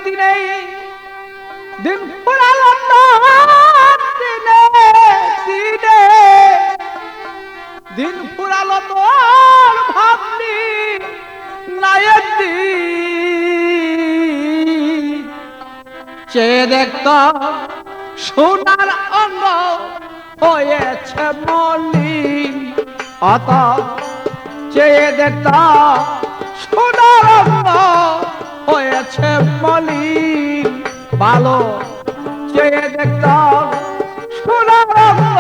দিনে দিন ফুরালো দিনে দিনে দিন ফুরালো তোর ভাবনি নায়ের দিন চেয়ে দেখত সোনার অঙ্গ হয়েছে মলিন অত চেয়ে দেখত সোনার অঙ্গ হয়েছে মলিন ভালো চেয়ে দেখত সোনার অঙ্গ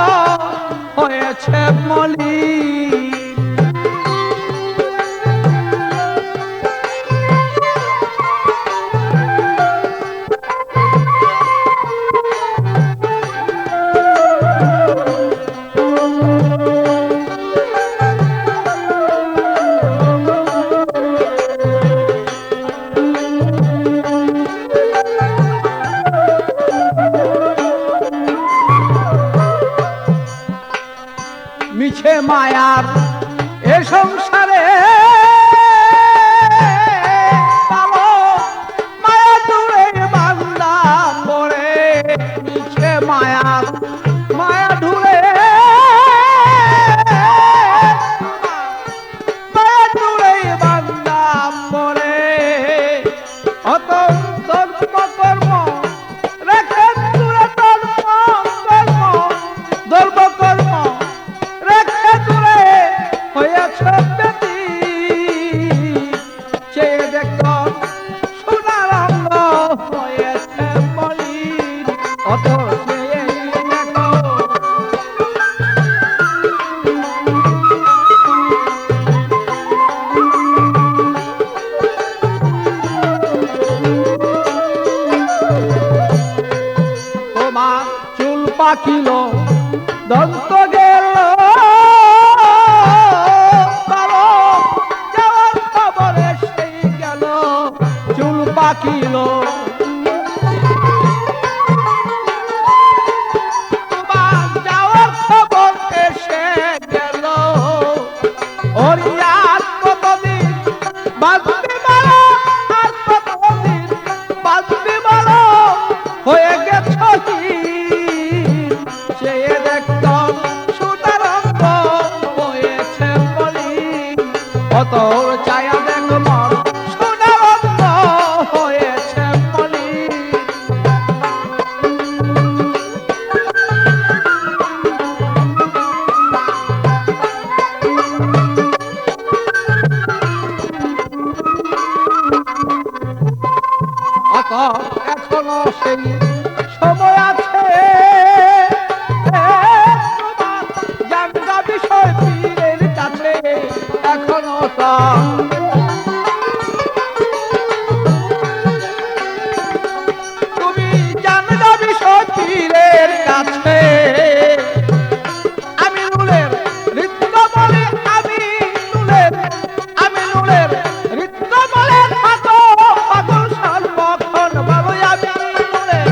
হয়েছে মলিন মিছে মায়ার এ সংসারে মায়া দূরে বান্দা পড়ে মিছে মায়ার মায়া দূরে মায়া দূরে বান্দা পড়ে অত কর্ম রেখে দূরে ধর্ম কর্ম হয়েছে ব্যতি চেয়ে দেখত সোনার অঙ্গ হয়েছে মলিন অত চেয়ে দেখো তোমার চুল পাকিল দন্ত গেল পাকিল তোমার যাওয়ার খবর এসে গেল ওরিয়ার কতদিন বাঁচবে বলো আর কতদিন বাঁচবে বলো হয়ে গেছ চেয়ে দেখত সোনার অঙ্গ হয়েছে মলিন অত ছায়া দেখ মর এখনো সেই সময় আছে জানবা বিষয় পীরের কাছে এখনো তুমি জানবা বিষয় পীরের কাছে আমি নুলের নৃত্য বলে আমি নুলের নৃত্য বলে থাকো পাগল সর্বক্ষণ বাবু আমি নুলের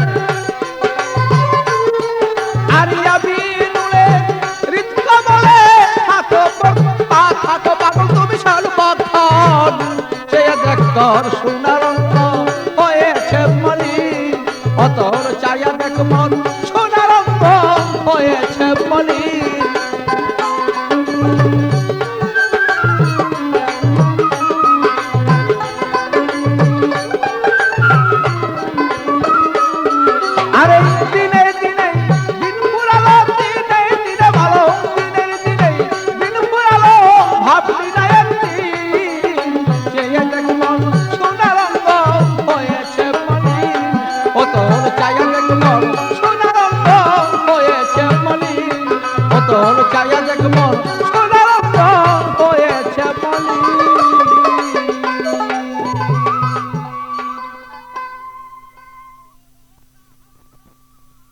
আর আমি নুলের নৃত্য বলে থাকো পাগল তুমি সর্বক্ষণ চেয়ে দেখতর সোনার অঙ্গ হয়েছে মলিন অতর চায়া দেখ মন সোনার অঙ্গ হয়েছে মলিন